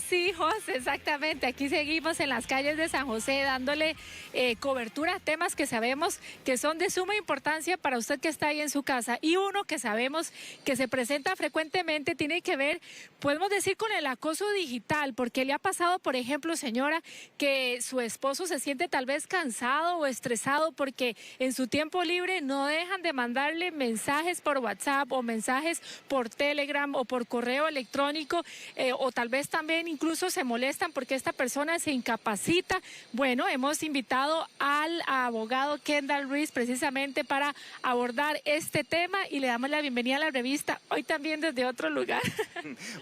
Sí, José, exactamente. Aquí seguimos en las calles de San José dándole cobertura a temas que sabemos que son de suma importancia para usted que está ahí en su casa. Y uno que sabemos que se presenta frecuentemente tiene que ver, podemos decir, con el acoso digital, porque le ha pasado, por ejemplo, señora, que su esposo se siente tal vez cansado o estresado porque en su tiempo libre no dejan de mandarle mensajes por WhatsApp o mensajes por Telegram o por correo electrónico, o tal vez también incluso se molestan porque esta persona se incapacita. Bueno, hemos invitado al abogado Kendall Ruiz precisamente para abordar este tema y le damos la bienvenida a la revista, hoy también desde otro lugar.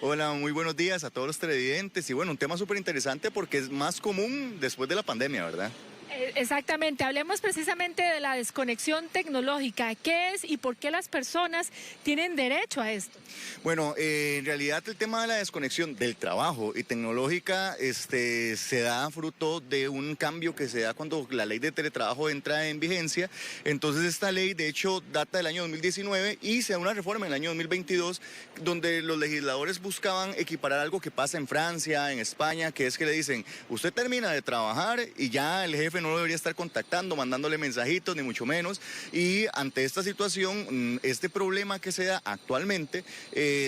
Hola, muy buenos días a todos los televidentes y bueno, un tema súper interesante porque es más común después de la pandemia, ¿verdad? Exactamente, hablemos precisamente de la desconexión tecnológica. ¿Qué es y por qué las personas tienen derecho a esto? Bueno, en realidad el tema de la desconexión del trabajo y tecnológica se da fruto de un cambio que se da cuando la ley de teletrabajo entra en vigencia. Entonces esta ley de hecho data del año 2019 y se da una reforma en el año 2022 donde los legisladores buscaban equiparar algo que pasa en Francia, en España, que es que le dicen, usted termina de trabajar y ya el jefe no debería estar contactando, mandándole mensajitos, ni mucho menos. Y ante esta situación, este problema que se da actualmente,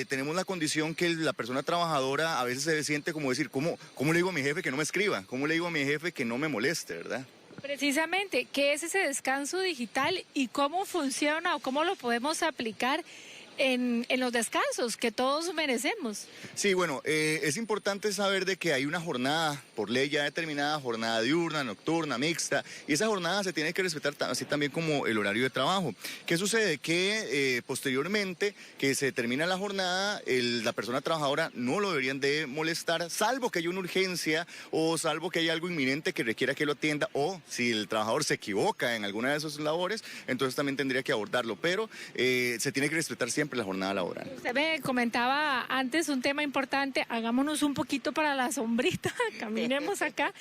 tenemos la condición que la persona trabajadora a veces se siente como decir, ¿cómo le digo a mi jefe que no me escriba? ¿Cómo le digo a mi jefe que no me moleste, verdad? Precisamente, ¿qué es ese descanso digital y cómo funciona o cómo lo podemos aplicar en los descansos que todos merecemos? Sí, bueno, es importante saber de que hay una jornada por ley ya determinada, jornada diurna, nocturna, mixta, y esa jornada se tiene que respetar así también como el horario de trabajo. ¿Qué sucede? Que posteriormente que se termina la jornada, la persona trabajadora no lo deberían de molestar, salvo que haya una urgencia o salvo que haya algo inminente que requiera que lo atienda, o si el trabajador se equivoca en alguna de sus labores, entonces también tendría que abordarlo, pero se tiene que respetar siempre la jornada laboral. Usted me comentaba antes un tema importante, hagámonos un poquito para la sombrita, caminemos acá,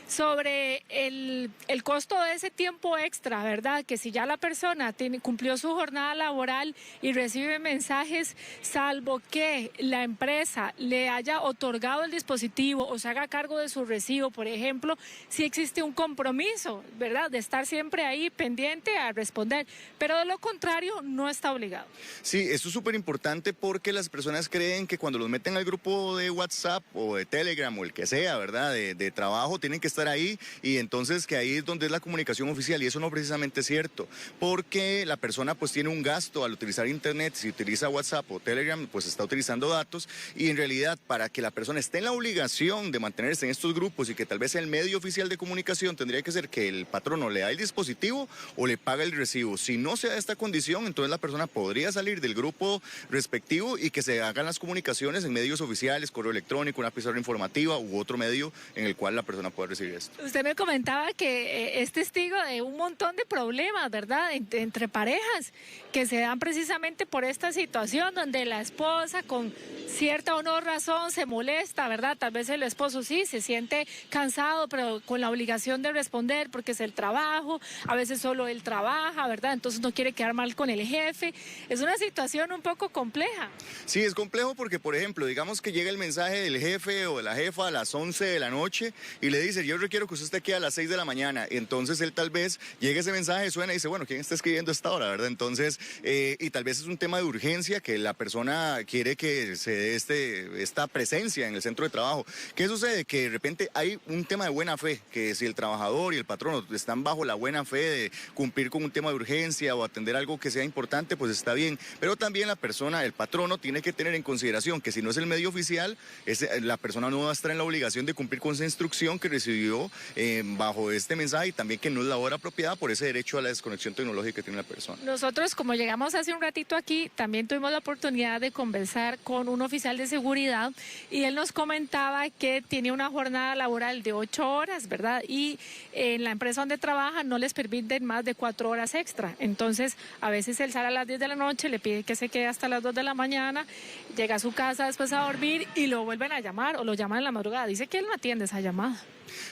sobre el costo de ese tiempo extra, ¿verdad? Que si ya la persona cumplió su jornada laboral y recibe mensajes, salvo que la empresa le haya otorgado el dispositivo o se haga cargo de su recibo, por ejemplo, sí existe un compromiso, ¿verdad? De estar siempre ahí pendiente a responder, pero de lo contrario no está obligado. Sí, esto es súper importante porque las personas creen que cuando los meten al grupo de WhatsApp o de Telegram o el que sea, ¿verdad? De trabajo, tienen que estar ahí y entonces que ahí es donde es la comunicación oficial y eso no precisamente es cierto, porque la persona pues tiene un gasto al utilizar internet, si utiliza WhatsApp o Telegram pues está utilizando datos y en realidad para que la persona esté en la obligación de mantenerse en estos grupos y que tal vez el medio oficial de comunicación tendría que ser que el patrono le da el dispositivo o le paga el recibo. Si no se da esta condición, entonces la persona podría salir del grupo respectivo y que se hagan las comunicaciones en medios oficiales, correo electrónico, una pizarra informativa u otro medio en el cual la persona pueda recibir esto. Usted me comentaba que es testigo de un montón de problemas, ¿verdad? Entre parejas que se dan precisamente por esta situación donde la esposa con cierta o no razón se molesta, ¿verdad? Tal vez el esposo sí se siente cansado, pero con la obligación de responder porque es el trabajo, a veces solo él trabaja, ¿verdad? Entonces no quiere quedar mal con el jefe. Es una situación un poco compleja. Sí, es complejo porque, por ejemplo, digamos que llega el mensaje del jefe o de la jefa a las 11 de la noche y le dice, yo requiero que usted esté aquí a las 6 de la mañana. Y entonces él tal vez llega ese mensaje, suena y dice, bueno, ¿quién está escribiendo a esta hora, verdad? Entonces, y tal vez es un tema de urgencia que la persona quiere que se dé esta presencia en el centro de trabajo. ¿Qué sucede? Que de repente hay un tema de buena fe, que si el trabajador y el patrono están bajo la buena fe de cumplir con un tema de urgencia o atender algo que sea importante, pues está bien. Pero también la persona, el patrono, tiene que tener en consideración que si no es el medio oficial, la persona no va a estar en la obligación de cumplir con esa instrucción que recibió bajo este mensaje y también que no es la hora apropiada por ese derecho a la desconexión tecnológica que tiene la persona. Nosotros, como llegamos hace un ratito aquí, también tuvimos la oportunidad de conversar con un oficial de seguridad y él nos comentaba que tiene una jornada laboral de 8 horas, ¿verdad? Y en la empresa donde trabaja no les permiten más de 4 horas extra. Entonces, a veces él sale a las 10 de la noche, le pide que se quede hasta las 2 de la mañana, llega a su casa después a dormir y lo vuelven a llamar o lo llaman en la madrugada. Dice que él no atiende esa llamada.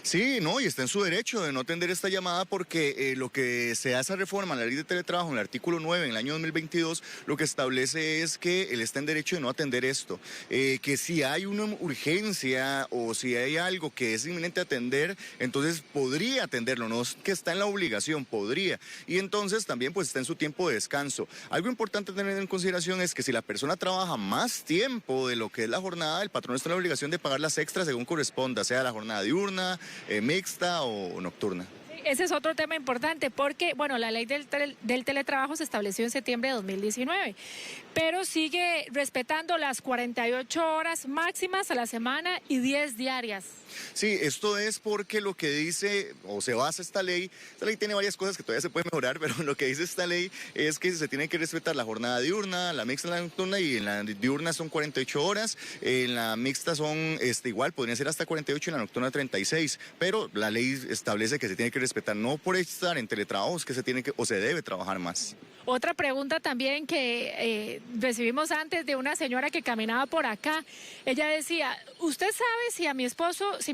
Sí, no, y está en su derecho de no atender esta llamada porque lo que se hace reforma en la ley de teletrabajo, en el artículo 9, en el año 2022, lo que establece es que él está en derecho de no atender esto. Que si hay una urgencia o si hay algo que es inminente atender, entonces podría atenderlo, no es que está en la obligación, podría. Y entonces también pues está en su tiempo de descanso. Algo importante a tener en consideración es que si la persona trabaja más tiempo de lo que es la jornada, el patrón está en la obligación de pagar las extras según corresponda, sea la jornada diurna, mixta o nocturna. Ese es otro tema importante porque, bueno, la ley del teletrabajo se estableció en septiembre de 2019, pero sigue respetando las 48 horas máximas a la semana y 10 diarias. Sí, esto es porque lo que dice o se basa esta ley tiene varias cosas que todavía se pueden mejorar, pero lo que dice esta ley es que se tiene que respetar la jornada diurna, la mixta y la nocturna, y en la diurna son 48 horas, en la mixta son igual, podrían ser hasta 48 y en la nocturna 36, pero la ley establece que se tiene que respetar, no por estar en teletrabajos que se tiene que o se debe trabajar más. Otra pregunta también que recibimos antes de una señora que caminaba por acá. Ella decía, ¿usted sabe si mi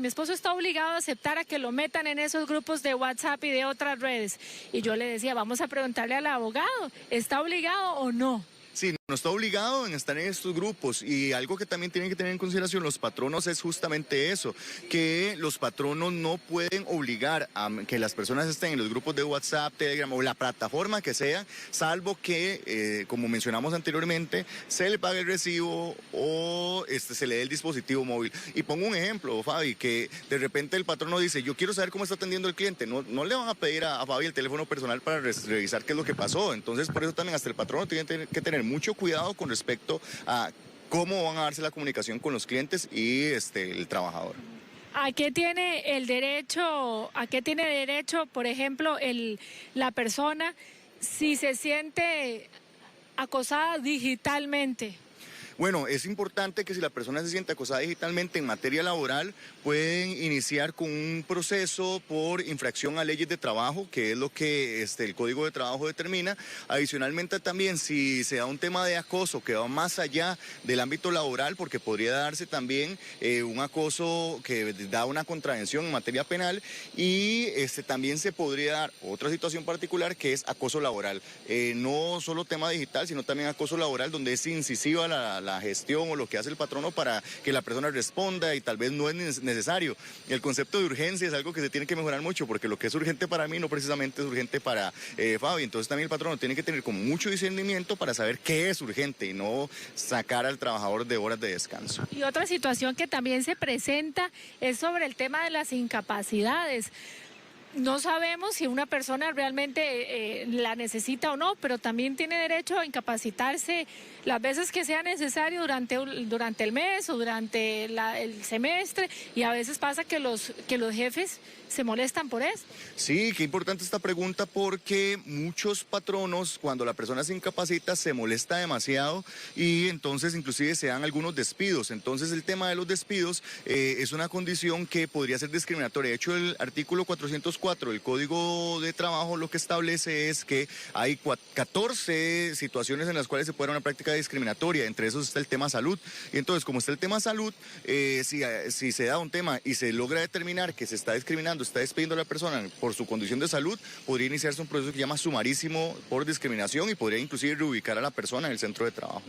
esposo está obligado a aceptar a que lo metan en esos grupos de WhatsApp y de otras redes? Y yo le decía, vamos a preguntarle al abogado, ¿está obligado o no? Sí, no está obligado en estar en estos grupos, y algo que también tienen que tener en consideración los patronos es justamente eso, que los patronos no pueden obligar a que las personas estén en los grupos de WhatsApp, Telegram o la plataforma que sea, salvo que, como mencionamos anteriormente, se le pague el recibo o se le dé el dispositivo móvil. Y pongo un ejemplo, Fabi, que de repente el patrono dice, yo quiero saber cómo está atendiendo el cliente, no le van a pedir a Fabi el teléfono personal para revisar qué es lo que pasó. Entonces, por eso también hasta el patrono tiene que tener mucho cuidado con respecto a cómo van a darse la comunicación con los clientes y el trabajador. ¿A qué tiene derecho, por ejemplo, la persona si se siente acosada digitalmente? Bueno, es importante que si la persona se siente acosada digitalmente en materia laboral, pueden iniciar con un proceso por infracción a leyes de trabajo, que es lo que el Código de Trabajo determina. Adicionalmente también, si se da un tema de acoso que va más allá del ámbito laboral, porque podría darse también un acoso que da una contravención en materia penal, y también se podría dar otra situación particular que es acoso laboral. No solo tema digital, sino también acoso laboral, donde es incisiva la gestión o lo que hace el patrono para que la persona responda y tal vez no es necesario. El concepto de urgencia es algo que se tiene que mejorar mucho, porque lo que es urgente para mí no precisamente es urgente para Fabi. Entonces también el patrono tiene que tener como mucho discernimiento para saber qué es urgente y no sacar al trabajador de horas de descanso. Y otra situación que también se presenta es sobre el tema de las incapacidades. No sabemos si una persona realmente la necesita o no, pero también tiene derecho a incapacitarse las veces que sea necesario durante el mes o durante el semestre, y a veces pasa que los jefes se molestan por eso. Sí, qué importante esta pregunta, porque muchos patronos, cuando la persona se incapacita, se molesta demasiado y entonces inclusive se dan algunos despidos. Entonces el tema de los despidos es una condición que podría ser discriminatoria. De hecho, el artículo 404 del Código de Trabajo lo que establece es que hay 14 situaciones en las cuales se puede dar una práctica discriminatoria. Entre esos está el tema salud. Y entonces, como está el tema salud, si se da un tema y se logra determinar que se está discriminando, está despidiendo a la persona por su condición de salud, podría iniciarse un proceso que se llama sumarísimo por discriminación y podría inclusive reubicar a la persona en el centro de trabajo.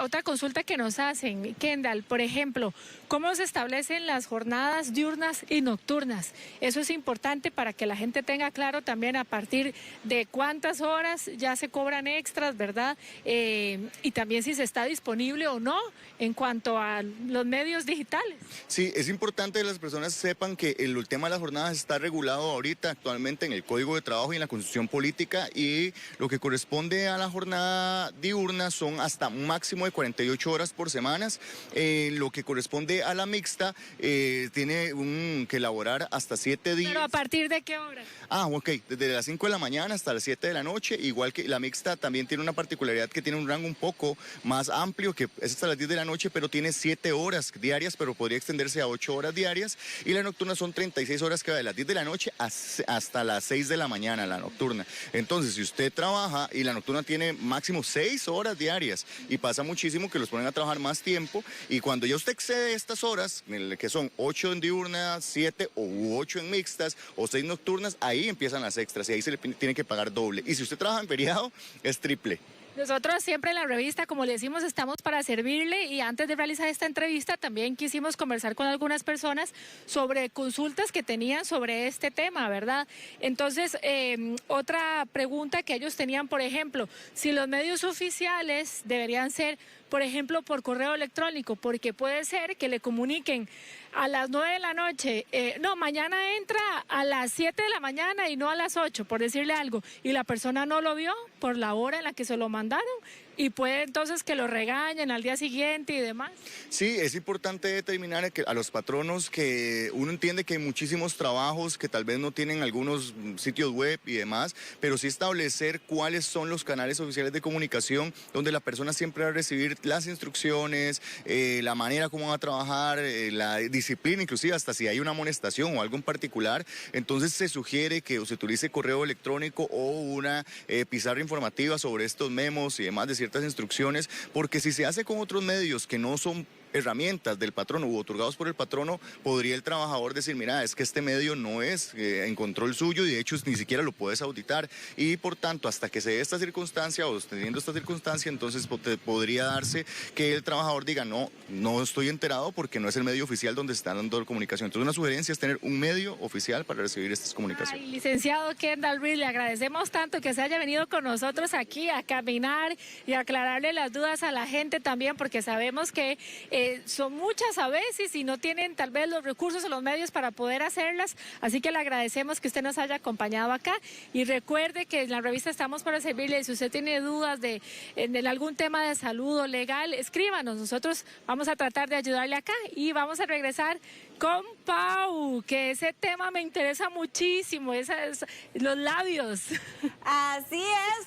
Otra consulta que nos hacen, Kendall, por ejemplo, ¿cómo se establecen las jornadas diurnas y nocturnas? Eso es importante para que la gente tenga claro también a partir de cuántas horas ya se cobran extras, ¿verdad? Y también si se está disponible o no en cuanto a los medios digitales. Sí, es importante que las personas sepan que el tema de las jornadas está regulado ahorita actualmente en el Código de Trabajo y en la Constitución Política, y lo que corresponde a la jornada diurna son hasta máximo de 48 horas por semanas. Lo que corresponde a la mixta tiene que elaborar hasta 7 días. ¿Pero a partir de qué hora? Ok, desde las 5 de la mañana hasta las 7 de la noche, igual que la mixta también tiene una particularidad que tiene un rango un poco más amplio, que es hasta las 10 de la noche, pero tiene 7 horas diarias, pero podría extenderse a 8 horas diarias, y la nocturna son 36 horas que va de las 10 de la noche hasta las 6 de la mañana, la nocturna. Entonces, si usted trabaja y la nocturna tiene máximo 6 horas diarias y pasa muchísimo que los ponen a trabajar más tiempo y cuando ya usted excede estas horas, que son 8 en diurna, 7 u 8 en mixtas o 6 nocturnas, ahí empiezan las extras y ahí se le tiene que pagar doble. Y si usted trabaja en feriado, es triple. Nosotros siempre en la revista, como le decimos, estamos para servirle y antes de realizar esta entrevista también quisimos conversar con algunas personas sobre consultas que tenían sobre este tema, ¿verdad? Entonces, otra pregunta que ellos tenían, por ejemplo, si los medios oficiales deberían ser, por ejemplo, por correo electrónico, porque puede ser que le comuniquen a las 9 de la noche, no, mañana entra a las 7 de la mañana y no a las 8, por decirle algo, y la persona no lo vio por la hora en la que se lo mandaron, y puede entonces que lo regañen al día siguiente y demás. Sí, es importante determinar que a los patronos que uno entiende que hay muchísimos trabajos que tal vez no tienen algunos sitios web y demás, pero sí establecer cuáles son los canales oficiales de comunicación donde la persona siempre va a recibir las instrucciones, la manera como va a trabajar, la disciplina, inclusive hasta si hay una amonestación o algo en particular. Entonces se sugiere que se utilice correo electrónico o una pizarra informativa sobre estos memos y demás de ciertas instrucciones, porque si se hace con otros medios que no son herramientas del patrono u otorgados por el patrono, podría el trabajador decir, mira, es que este medio no es en control suyo y de hecho ni siquiera lo puedes auditar y por tanto hasta que se dé esta circunstancia o teniendo esta circunstancia, entonces podría darse que el trabajador diga, no estoy enterado porque no es el medio oficial donde se está dando la comunicación. Entonces una sugerencia es tener un medio oficial para recibir estas comunicaciones. Ay, licenciado Kendall Reed, le agradecemos tanto que se haya venido con nosotros aquí a caminar y a aclararle las dudas a la gente también, porque sabemos que son muchas a veces y no tienen tal vez los recursos o los medios para poder hacerlas, así que le agradecemos que usted nos haya acompañado acá y recuerde que en la revista estamos para servirle. Si usted tiene dudas de algún tema de salud o legal, escríbanos, nosotros vamos a tratar de ayudarle acá y vamos a regresar con Pau, que ese tema me interesa muchísimo, los labios. Así es.